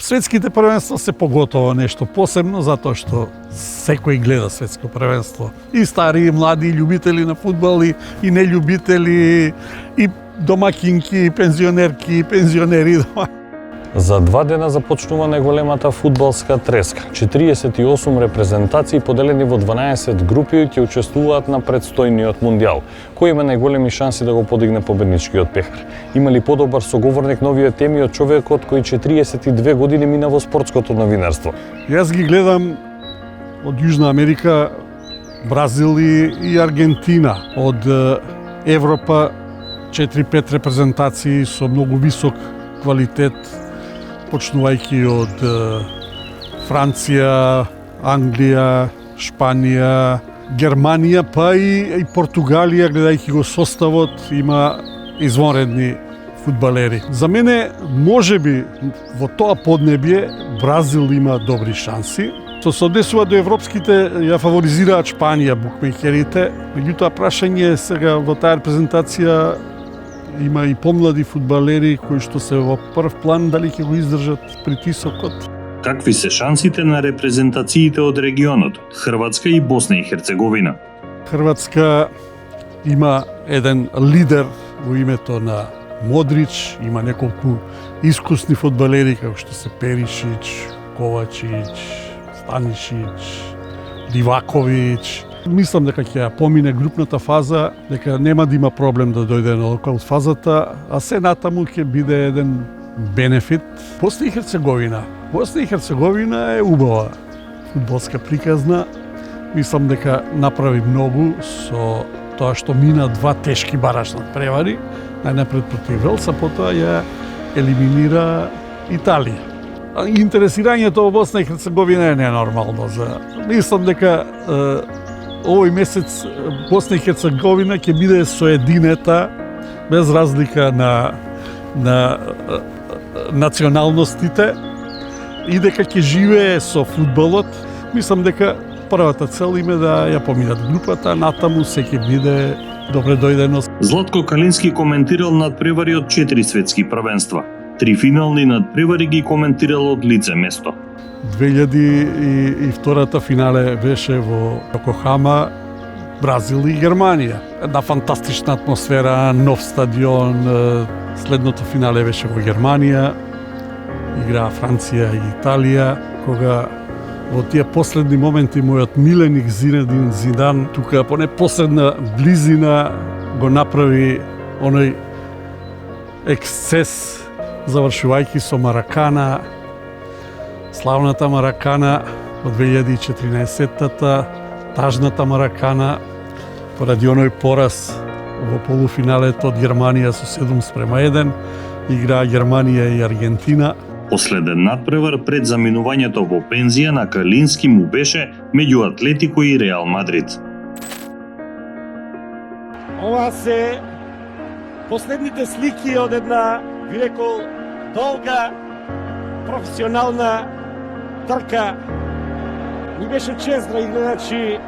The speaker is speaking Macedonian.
Светските првенства се поготово нешто посебно, затоа што секој гледа светско првенство. И стари, и млади, и љубители на фудбал, и нељубители, и домакинки, и пензионерки, и пензионери. За 2 дена започнува најголемата фудбалска треска. 48 репрезентации поделени во 12 групи ќе учествуваат на предстојниот мундијал. Кој има најголеми шанси да го подигне победничкиот пехар? Има ли подобар соговорник на овие теми од човекот кој 42 години мина во спортското новинарство? Јас ги гледам од Јужна Америка, Бразил и Аргентина. Од Европа 4-5 репрезентации со многу висок квалитет, почнувајќи од Франција, Англија, Шпанија, Германија, па и Португалија, гледајќи го составот, има извонредни фудбалери. За мене, можеби, во тоа поднебје, Бразил има добри шанси. Што се однесува до европските, ја фаворизираат Шпанија, букмекерите. Меѓутоа, прашање сега во таа репрезентација има и помлади фудбалери кои што се во прв план, дали ќе го издржат притисокот. Какви се шансите на репрезентациите од регионот, Хрватска и Босна и Херцеговина? Хрватска има еден лидер во името на Модрич, има неколку искусни фудбалери како што се Перишич, Ковачич, Станишич, Ливаковиќ. Мислам дека ќе ја помине групната фаза, дека нема да има проблем да дојде на нокаут фазата, а се натаму ќе биде еден бенефит. Босна и Херцеговина. Босна и Херцеговина е убава фудбалска приказна. Мислам дека направи многу со тоа што мина 2 тешки баражни превари, најнапред против Велс, а потоа ја елиминира Италија. Интересирањето во Босна и Херцеговина е ненормално. Мислам дека овој месец Босна и Херцеговина ќе биде соединета без разлика на националностите и дека ќе живее со фудбалот. Мислам дека првата цел им е да ја поминат групата, натаму се ќе биде добре дојдено. Златко Калински коментирал надпревари од 4 светски првенства. 3 финални надпревари ги коментирал од лице место. 2002 финале беше во Јокохама, Бразил и Германија. Една фантастична атмосфера, нов стадион. Следното финале беше во Германија. Играа Франција и Италија, кога во тие последни моменти мојот миленик Зинедин Зидан, тука по непосредна близина го направи оној ексцес, завршувајќи со Маракана, славната Маракана од 2014-та, тажната Маракана, поради оној пораз во полуфиналето од Германија со 7:1, играа Германија и Аргентина. Последен надпревар пред заминувањето во пензија на Калински му беше меѓу Атлетико и Реал Мадрид. Ова се последните слики од една, би рекол, долга професионална трка. Ми беше чест, драги гледачи,